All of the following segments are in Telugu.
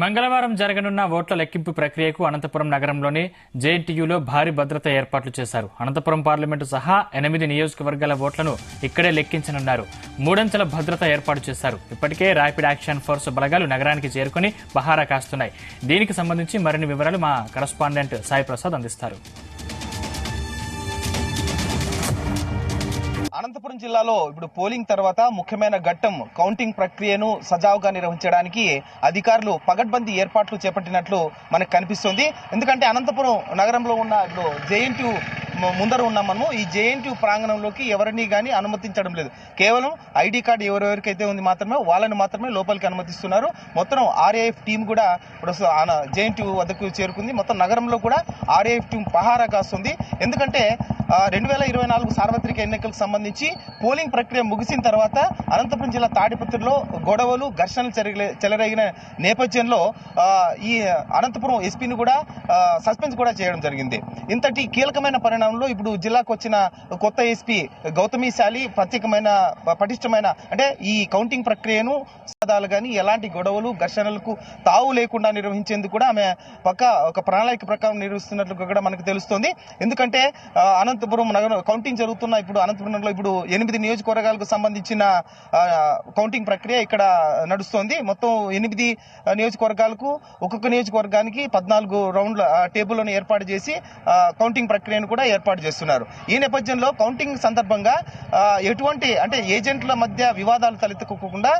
మంగళవారం జరగనున్న ఓట్ల లెక్కింపు ప్రక్రియకు అనంతపురం నగరంలోని జేఎన్టీయూలో భారీ భద్రత ఏర్పాట్లు చేశారు. అనంతపురం పార్లమెంటు సహా 8 నియోజకవర్గాల ఓట్లను ఇక్కడే లెక్కించనున్నారు. 3 అంచెల భద్రత ఏర్పాటు చేశారు. ఇప్పటికే ర్యాపిడ్ యాక్షన్ ఫోర్స్ బలగాలు నగరానికి చేరుకుని పహారా కాస్తున్నాయి. దీనికి సంబంధించి మరిన్ని వివరాలు మా కరెస్పాండెంట్ సాయి ప్రసాద్ అందిస్తారు. అనంతపురం జిల్లాలో ఇప్పుడు పోలింగ్ తర్వాత ముఖ్యమైన ఘట్టం కౌంటింగ్ ప్రక్రియను సజావుగా నిర్వహించడానికి అధికారులు పగడ్బందీ ఏర్పాట్లు చేపట్టినట్లు మనకు కనిపిస్తుంది. ఎందుకంటే అనంతపురం నగరంలో ఉన్న ఇప్పుడు జేఎన్టీయూ ముందర ఉన్నాం మనము. ఈ జేఎన్టీయూ ప్రాంగణంలోకి ఎవరిని కానీ అనుమతించడం లేదు. కేవలం ఐడి కార్డు ఎవరెవరికైతే ఉంది మాత్రమే వాళ్ళని మాత్రమే లోపలికి అనుమతిస్తున్నారు. మొత్తం ఆర్ఏఎఫ్ టీం కూడా ఇప్పుడు జేఎన్టీయూ వద్దకు చేరుకుంది. మొత్తం నగరంలో కూడా ఆర్ఏఎఫ్ టీం పహారా కాస్తుంది. ఎందుకంటే 2024 సార్వత్రిక ఎన్నికలకు సంబంధించి పోలింగ్ ప్రక్రియ ముగిసిన తర్వాత అనంతపురం జిల్లా తాడిపత్రిలో గొడవలు ఘర్షణలు చెలరేగిన నేపథ్యంలో ఈ అనంతపురం ఎస్పీని కూడా సస్పెండ్ కూడా చేయడం జరిగింది. ఇంతటి కీలకమైన పరిణామంలో ఇప్పుడు జిల్లాకు వచ్చిన కొత్త ఎస్పీ గౌతమి శాలి ప్రత్యేకమైన పటిష్టమైన అంటే ఈ కౌంటింగ్ ప్రక్రియను సదాలు కానీ ఎలాంటి గొడవలు ఘర్షణలకు తావు లేకుండా నిర్వహించేందుకు కూడా ఆమె ఒక ప్రణాళిక ప్రకారం నిర్వహిస్తున్నట్లు కూడా మనకు తెలుస్తోంది. ఎందుకంటే అనంతపురం నగరం కౌంటింగ్ జరుగుతున్న ఇప్పుడు అనంతపురంలో ఇప్పుడు 8 నియోజకవర్గాలకు సంబంధించిన కౌంటింగ్ ప్రక్రియ ఇక్కడ నడుస్తోంది. మొత్తం 8 నియోజకవర్గాలకు ఒక్కొక్క నియోజకవర్గానికి 14 రౌండ్ల టేబుల్లను ఏర్పాటు చేసి కౌంటింగ్ ప్రక్రియను కూడా ఏర్పాటు చేస్తున్నారు. ఈ నేపథ్యంలో కౌంటింగ్ సందర్భంగా ఎటువంటి అంటే ఏజెంట్ల మధ్య వివాదాలు తలెత్తుకోకుండా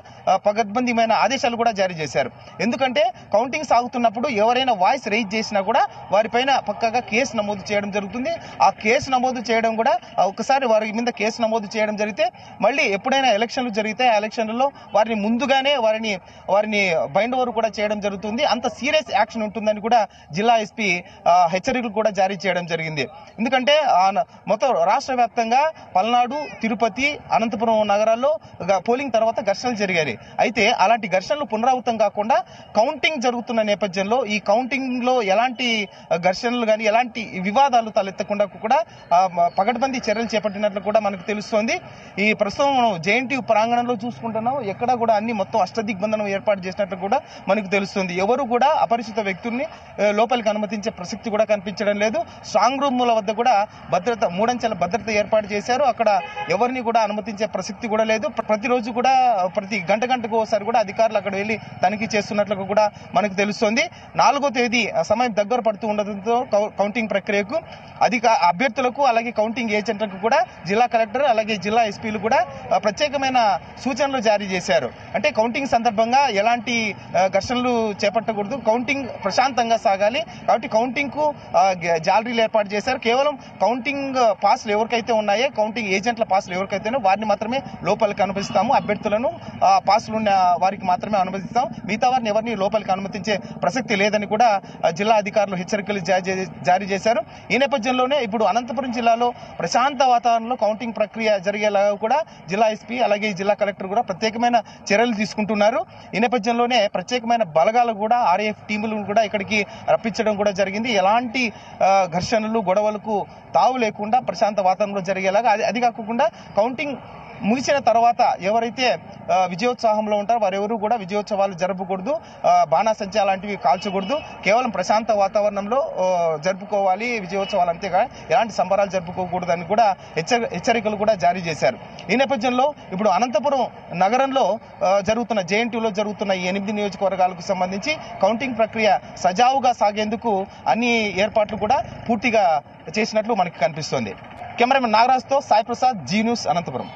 పగడ్బందీమైన ఆదేశాలు కూడా జారీ చేశారు. ఎందుకంటే కౌంటింగ్ సాగుతున్నప్పుడు ఎవరైనా వాయిస్ రైజ్ చేసినా కూడా వారిపైన పక్కాగా కేసు నమోదు చేయడం జరుగుతుంది. ఆ కేసు నమోదు చేయడం కూడా ఒకసారి వారి మీద కేసు నమోదు చేయడం జరిగితే మళ్ళీ ఎప్పుడైనా ఎలక్షన్లు జరిగితే ఆ ఎలక్షన్లలో వారిని ముందుగానే వారిని బైండ్ ఓవర్ కూడా చేయడం జరుగుతుంది. అంత సీరియస్ యాక్షన్ ఉంటుందని కూడా జిల్లా ఎస్పీ హెచ్చరికలు కూడా జారీ చేయడం జరిగింది. ఎందుకంటే మొత్తం రాష్ట్ర వ్యాప్తంగా పల్నాడు, తిరుపతి, అనంతపురం నగరాల్లో పోలింగ్ తర్వాత ఘర్షణలు జరిగాయి. అయితే అలాంటి ఘర్షణలు పునరావృతం కాకుండా కౌంటింగ్ జరుగుతున్న నేపథ్యంలో ఈ కౌంటింగ్ లో ఎలాంటి ఘర్షణలు కానీ ఎలాంటి వివాదాలు తలెత్తకుండా కూడా పగడ్బందీ చర్యలు చేపట్టినట్లు కూడా మనకు తెలుస్తోంది. ఈ ప్రస్తుతం మనం జేఎన్టీయూ ప్రాంగణంలో చూసుకుంటున్నాం. ఎక్కడ కూడా అన్ని మొత్తం అష్టదిగ్బంధనం ఏర్పాటు చేసినట్లు కూడా మనకు తెలుస్తుంది. ఎవరు కూడా అపరిచిత వ్యక్తుల్ని లోపలికి అనుమతించే ప్రసక్తి కూడా కనిపించడం లేదు. స్ట్రాంగ్ రూమ్ల వద్ద కూడా భద్రత 3 అంచెల భద్రత ఏర్పాటు చేశారు. అక్కడ ఎవరిని కూడా అనుమతించే ప్రసక్తి కూడా లేదు. ప్రతిరోజు కూడా ప్రతి గంటకు ఒకసారి కూడా అధికారులు అక్కడ వెళ్లి తనిఖీ చేస్తున్నట్లు కూడా మనకు తెలుస్తోంది. 4వ తేదీ సమయం దగ్గర పడుతూ ఉండడంతో కౌంటింగ్ ప్రక్రియకు అభ్యర్థులకు అలాగే కౌంటింగ్ ఏజెంట్లకు కూడా జిల్లా కలెక్టర్ అలాగే జిల్లా ఎస్పీలు కూడా ప్రత్యేకమైన సూచనలు జారీ చేశారు. అంటే కౌంటింగ్ సందర్భంగా ఎలాంటి ఘర్షణలు చేపట్టకూడదు, కౌంటింగ్ ప్రశాంతంగా సాగాలి. కాబట్టి కౌంటింగ్ కు జాలరీలు ఏర్పాటు చేశారు. కేవలం కౌంటింగ్ పాస్లు ఎవరికైతే ఉన్నాయో కౌంటింగ్ ఏజెంట్ల పాస్లు ఎవరికైతే వారిని మాత్రమే లోపలికి అనుమతిస్తాము. అభ్యర్థులను పాస్లు ఉన్న వారికి మాత్రమే అనుమతిస్తాం. మిగతా వారిని ఎవరిని లోపలికి అనుమతించే ప్రసక్తి లేదని కూడా జిల్లా అధికారులు హెచ్చరికలు జారీ చేశారు. ఈ నేపథ్యంలోనే ఇప్పుడు అనంతపురం జిల్లాలో ప్రశాంత వాతావరణంలో కౌంటింగ్ ప్రక్రియ జరిగేలాగా కూడా జిల్లా ఎస్పీ అలాగే జిల్లా కలెక్టర్ కూడా ప్రత్యేకమైన చర్యలు తీసుకుంటున్నారు. ఈ నేపథ్యంలోనే ప్రత్యేకమైన బలగాలు కూడా ఆర్ఏఎఫ్ టీములను కూడా ఇక్కడికి రప్పించడం కూడా జరిగింది. ఎలాంటి ఘర్షణలు గొడవలకు తావు లేకుండా ప్రశాంత వాతావరణంలో జరిగేలాగా అది కాకుండా కౌంటింగ్ ముగిసిన తర్వాత ఎవరైతే విజయోత్సాహంలో ఉంటారో వారెవరూ కూడా విజయోత్సవాలు జరపకూడదు, బాణాసంచా లాంటివి కాల్చకూడదు. కేవలం ప్రశాంత వాతావరణంలో జరుపుకోవాలి విజయోత్సవాలు, అంతేగా ఎలాంటి సంబరాలు జరుపుకోకూడదు అని కూడా హెచ్చరికలు కూడా జారీ చేశారు. ఈ నేపథ్యంలో ఇప్పుడు అనంతపురం నగరంలో జరుగుతున్న జేఎన్టీయూలో జరుగుతున్న ఈ 8 నియోజకవర్గాలకు సంబంధించి కౌంటింగ్ ప్రక్రియ సజావుగా సాగేందుకు అన్ని ఏర్పాట్లు కూడా పూర్తిగా చేసినట్లు మనకు కనిపిస్తోంది. కెమెరామెన్ నాగరాజ్తో సాయి ప్రసాద్, జీ న్యూస్, అనంతపురం.